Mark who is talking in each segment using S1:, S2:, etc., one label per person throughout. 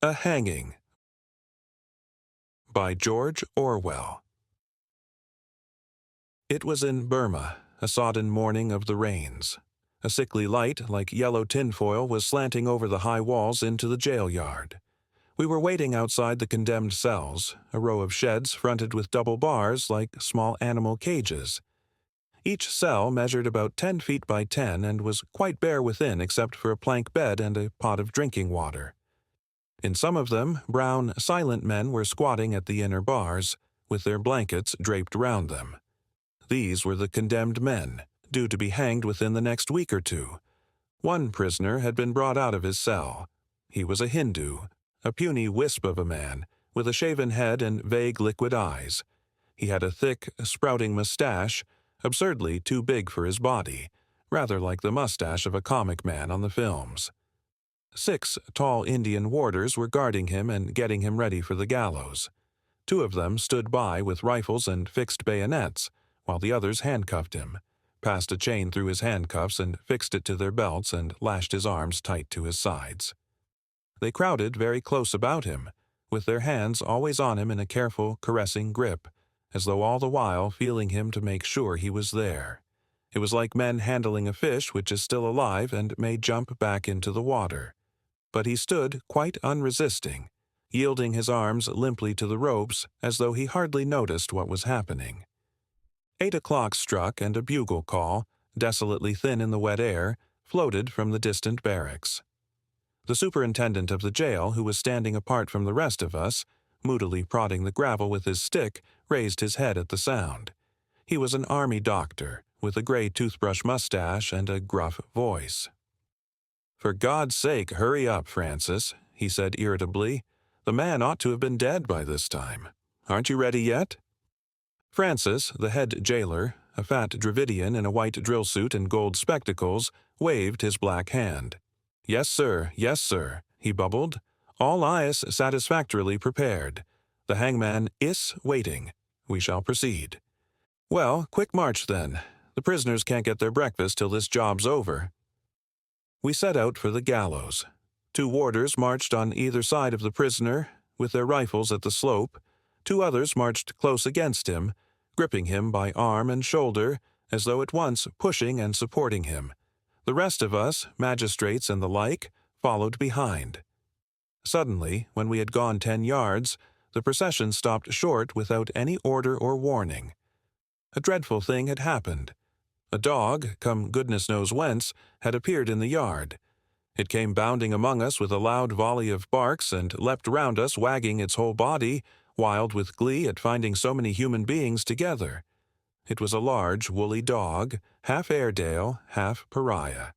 S1: A Hanging by George Orwell. It was in Burma, a sodden morning of the rains. A sickly light, like yellow tinfoil, was slanting over the high walls into the jail yard. We were waiting outside the condemned cells, a row of sheds fronted with double bars like small animal cages. Each cell measured about 10 feet by 10 and was quite bare within except for a plank bed and a pot of drinking water. In some of them, brown, silent men were squatting at the inner bars, with their blankets draped round them. These were the condemned men, due to be hanged within the next week or two. One prisoner had been brought out of his cell. He was a Hindu, a puny wisp of a man, with a shaven head and vague liquid eyes. He had a thick, sprouting mustache, absurdly too big for his body, rather like the mustache of a comic man on the films. 6 tall Indian warders were guarding him and getting him ready for the gallows. 2 of them stood by with rifles and fixed bayonets, while the others handcuffed him, passed a chain through his handcuffs and fixed it to their belts and lashed his arms tight to his sides. They crowded very close about him, with their hands always on him in a careful, caressing grip, as though all the while feeling him to make sure he was there. It was like men handling a fish which is still alive and may jump back into the water. But he stood quite unresisting, yielding his arms limply to the ropes as though he hardly noticed what was happening. 8 o'clock struck and a bugle call, desolately thin in the wet air, floated from the distant barracks. The superintendent of the jail, who was standing apart from the rest of us, moodily prodding the gravel with his stick, raised his head at the sound. He was an army doctor, with a gray toothbrush mustache and a gruff voice. "For God's sake, hurry up, Francis," he said irritably. "The man ought to have been dead by this time. Aren't you ready yet?" Francis, the head jailer, a fat Dravidian in a white drill suit and gold spectacles, waved his black hand. Yes, sir, he bubbled. "All eyes satisfactorily prepared. The hangman is waiting. We shall proceed." "Well, quick march then. The prisoners can't get their breakfast till this job's over." We set out for the gallows. 2 warders marched on either side of the prisoner, with their rifles at the slope. 2 others marched close against him, gripping him by arm and shoulder, as though at once pushing and supporting him. The rest of us, magistrates and the like, followed behind. Suddenly, when we had gone 10 yards, the procession stopped short without any order or warning. A dreadful thing had happened. A dog, come goodness knows whence, had appeared in the yard. It came bounding among us with a loud volley of barks and leapt round us, wagging its whole body, wild with glee at finding so many human beings together. It was a large, woolly dog, half Airedale, half pariah.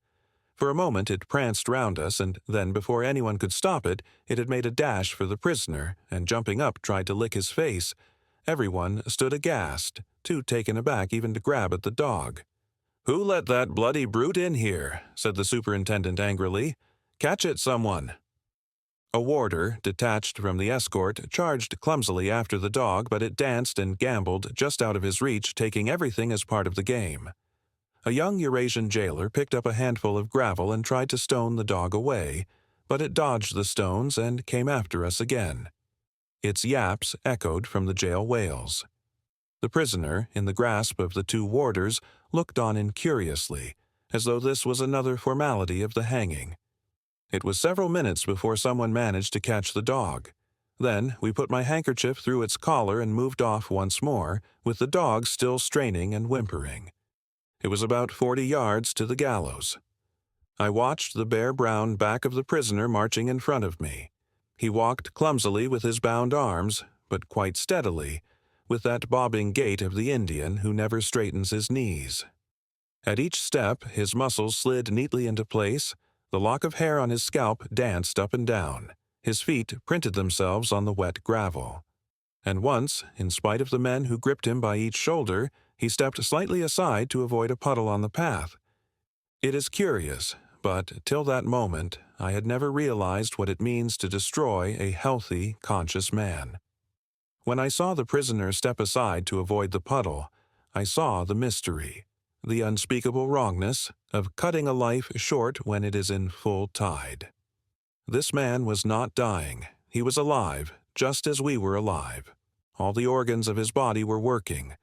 S1: For a moment it pranced round us, and then, before anyone could stop it, it had made a dash for the prisoner, and jumping up tried to lick his face. Everyone stood aghast, too taken aback even to grab at the dog. "Who let that bloody brute in here?" said the superintendent angrily. "Catch it, someone." A warder, detached from the escort, charged clumsily after the dog, but it danced and gamboled just out of his reach, taking everything as part of the game. A young Eurasian jailer picked up a handful of gravel and tried to stone the dog away, but it dodged the stones and came after us again. Its yaps echoed from the jail wails. The prisoner, in the grasp of the 2 warders, looked on incuriously, as though this was another formality of the hanging. It was several minutes before someone managed to catch the dog. Then we put my handkerchief through its collar and moved off once more, with the dog still straining and whimpering. It was about 40 yards to the gallows. I watched the bare brown back of the prisoner marching in front of me. He walked clumsily with his bound arms, but quite steadily, with that bobbing gait of the Indian who never straightens his knees. At each step his muscles slid neatly into place, the lock of hair on his scalp danced up and down, his feet printed themselves on the wet gravel. And once, in spite of the men who gripped him by each shoulder, he stepped slightly aside to avoid a puddle on the path. It is curious, but till that moment I had never realized what it means to destroy a healthy, conscious man. When I saw the prisoner step aside to avoid the puddle, I saw the mystery, the unspeakable wrongness of cutting a life short when it is in full tide. This man was not dying, He was alive, just as we were alive. All the organs of his body were working.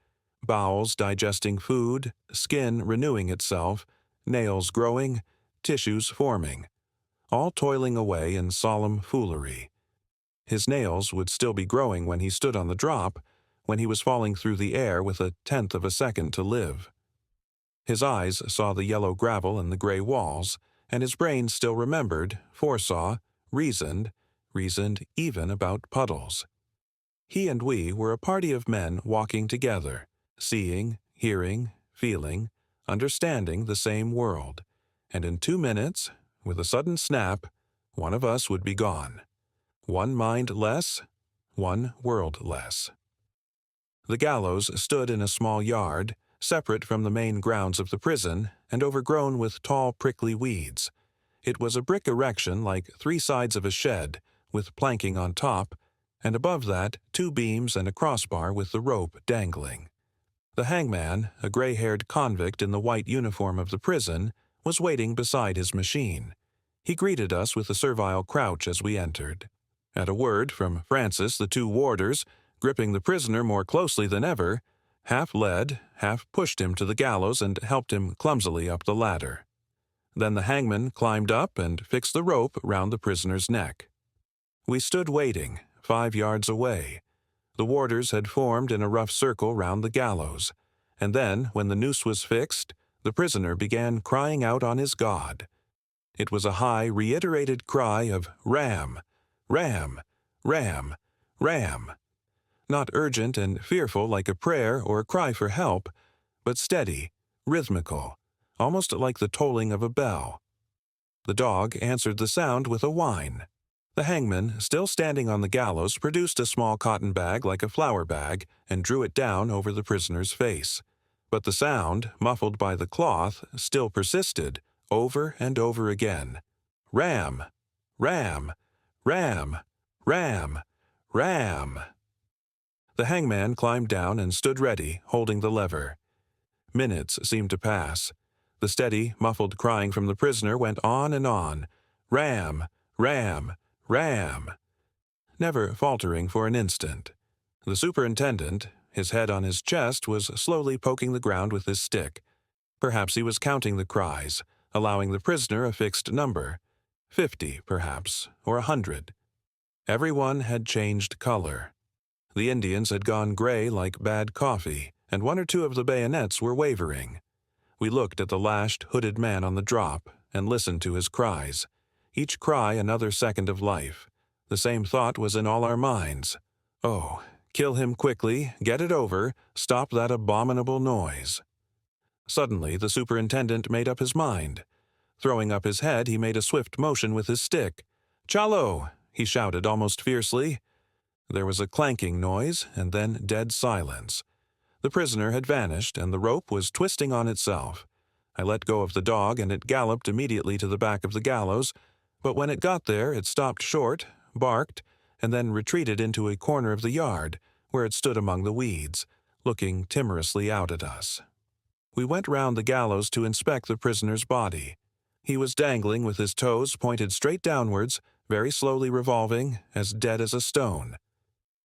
S1: Bowels digesting food, skin renewing itself, nails growing, tissues forming, all toiling away in solemn foolery. His nails would still be growing when he stood on the drop, when he was falling through the air with 1/10 of a second to live. His eyes saw the yellow gravel and the gray walls, and his brain still remembered, foresaw, reasoned even about puddles. He and we were a party of men walking together, seeing, hearing, feeling, understanding the same world, and in 2 minutes, with a sudden snap, one of us would be gone. One mind less, one world less. The gallows stood in a small yard, separate from the main grounds of the prison and overgrown with tall prickly weeds. It was a brick erection like 3 sides of a shed, with planking on top, and above that 2 beams and a crossbar with the rope dangling. The hangman, a gray-haired convict in the white uniform of the prison, was waiting beside his machine. He greeted us with a servile crouch as we entered. At a word from Francis, the 2 warders, gripping the prisoner more closely than ever, half led, half pushed him to the gallows and helped him clumsily up the ladder. Then the hangman climbed up and fixed the rope round the prisoner's neck. We stood waiting, 5 yards away. The warders had formed in a rough circle round the gallows, and then, when the noose was fixed, the prisoner began crying out on his God. It was a high, reiterated cry of "Ram! Ram! Ram! Ram!" Not urgent and fearful like a prayer or a cry for help, but steady, rhythmical, almost like the tolling of a bell. The dog answered the sound with a whine. The hangman, still standing on the gallows, produced a small cotton bag like a flour bag and drew it down over the prisoner's face. But the sound, muffled by the cloth, still persisted, over and over again. "Ram! Ram! Ram! Ram! Ram!" The hangman climbed down and stood ready, holding the lever. Minutes seemed to pass. The steady, muffled crying from the prisoner went on and on. "Ram! Ram! Ram!" Never faltering for an instant. The superintendent, his head on his chest, was slowly poking the ground with his stick. Perhaps he was counting the cries, allowing the prisoner a fixed number. 50, perhaps, or 100. Everyone had changed color. The Indians had gone gray like bad coffee, and 1 or 2 of the bayonets were wavering. We looked at the lashed, hooded man on the drop and listened to his cries. Each cry another second of life. The same thought was in all our minds. Oh, kill him quickly, get it over, stop that abominable noise. Suddenly the superintendent made up his mind. Throwing up his head, he made a swift motion with his stick. "Chalo!" he shouted almost fiercely. There was a clanking noise, and then dead silence. The prisoner had vanished, and the rope was twisting on itself. I let go of the dog, and it galloped immediately to the back of the gallows, but when it got there, it stopped short, barked, and then retreated into a corner of the yard, where it stood among the weeds, looking timorously out at us. We went round the gallows to inspect the prisoner's body. He was dangling with his toes pointed straight downwards, very slowly revolving, as dead as a stone.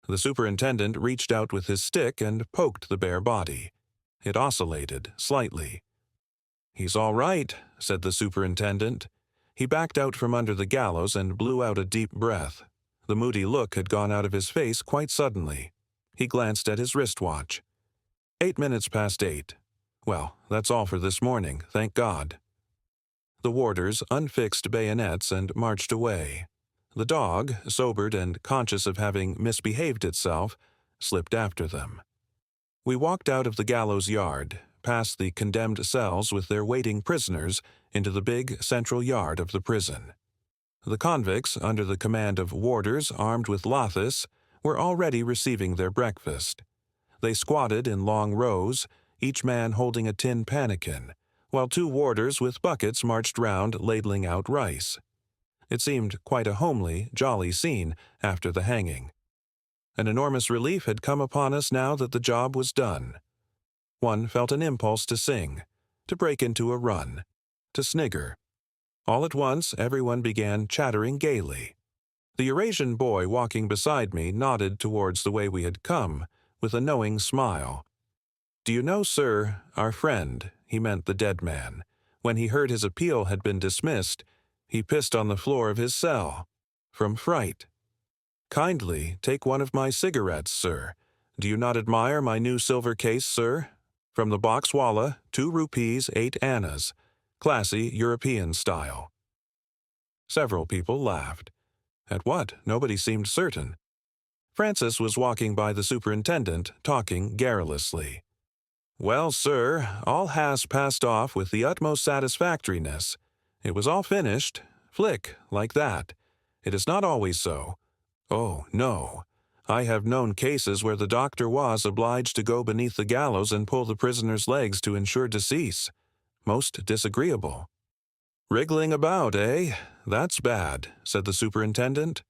S1: The superintendent reached out with his stick and poked the bare body. It oscillated slightly. "He's all right," said the superintendent. He backed out from under the gallows and blew out a deep breath. The moody look had gone out of his face quite suddenly. He glanced at his wristwatch. 8 minutes past 8. Well, that's all for this morning, thank God. The warders unfixed bayonets and marched away. The dog, sobered and conscious of having misbehaved itself, slipped after them. We walked out of the gallows yard, past the condemned cells with their waiting prisoners, into the big central yard of the prison. The convicts, under the command of warders armed with lathis, were already receiving their breakfast. They squatted in long rows, each man holding a tin pannikin, while 2 warders with buckets marched round ladling out rice. It seemed quite a homely, jolly scene after the hanging. An enormous relief had come upon us now that the job was done. One felt an impulse to sing, to break into a run, to snigger. All at once everyone began chattering gaily. The Eurasian boy walking beside me nodded towards the way we had come, with a knowing smile. "Do you know, sir, our friend," he meant the dead man, "when he heard his appeal had been dismissed, he pissed on the floor of his cell. From fright. Kindly take one of my cigarettes, sir. Do you not admire my new silver case, sir? From the boxwallah, 2 rupees, 8 annas. Classy European style." Several people laughed. At what? Nobody seemed certain. Francis was walking by the superintendent, talking garrulously. "Well, sir, all has passed off with the utmost satisfactoriness. It was all finished, flick, like that. It is not always so. Oh, no. I have known cases where the doctor was obliged to go beneath the gallows and pull the prisoner's legs to ensure decease. Most disagreeable." "Wriggling about, eh? That's bad," said the superintendent.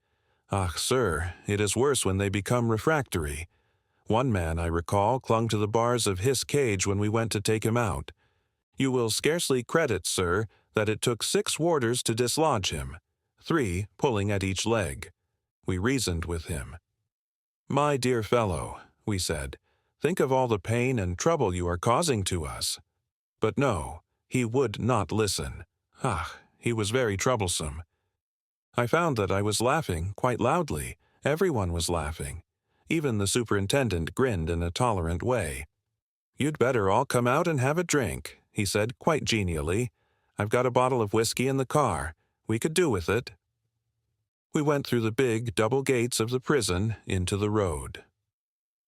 S1: "Ah, sir, it is worse when they become refractory. One man, I recall, clung to the bars of his cage when we went to take him out. You will scarcely credit, sir, that it took 6 warders to dislodge him, 3 pulling at each leg. We reasoned with him. 'My dear fellow,' we said, 'think of all the pain and trouble you are causing to us.' But no, he would not listen. Ah, he was very troublesome. I found that I was laughing quite loudly. Everyone was laughing. Even the superintendent grinned in a tolerant way. 'You'd better all come out and have a drink,' he said quite genially. 'I've got a bottle of whiskey in the car. We could do with it.' We went through the big double gates of the prison into the road.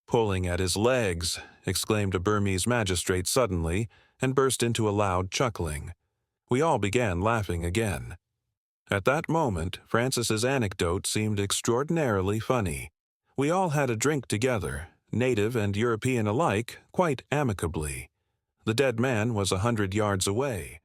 S1: 'Pulling at his legs,' exclaimed a Burmese magistrate suddenly, and burst into a loud chuckling. We all began laughing again. At that moment, Francis's anecdote seemed extraordinarily funny. We all had a drink together, native and European alike, quite amicably. The dead man was 100 yards away.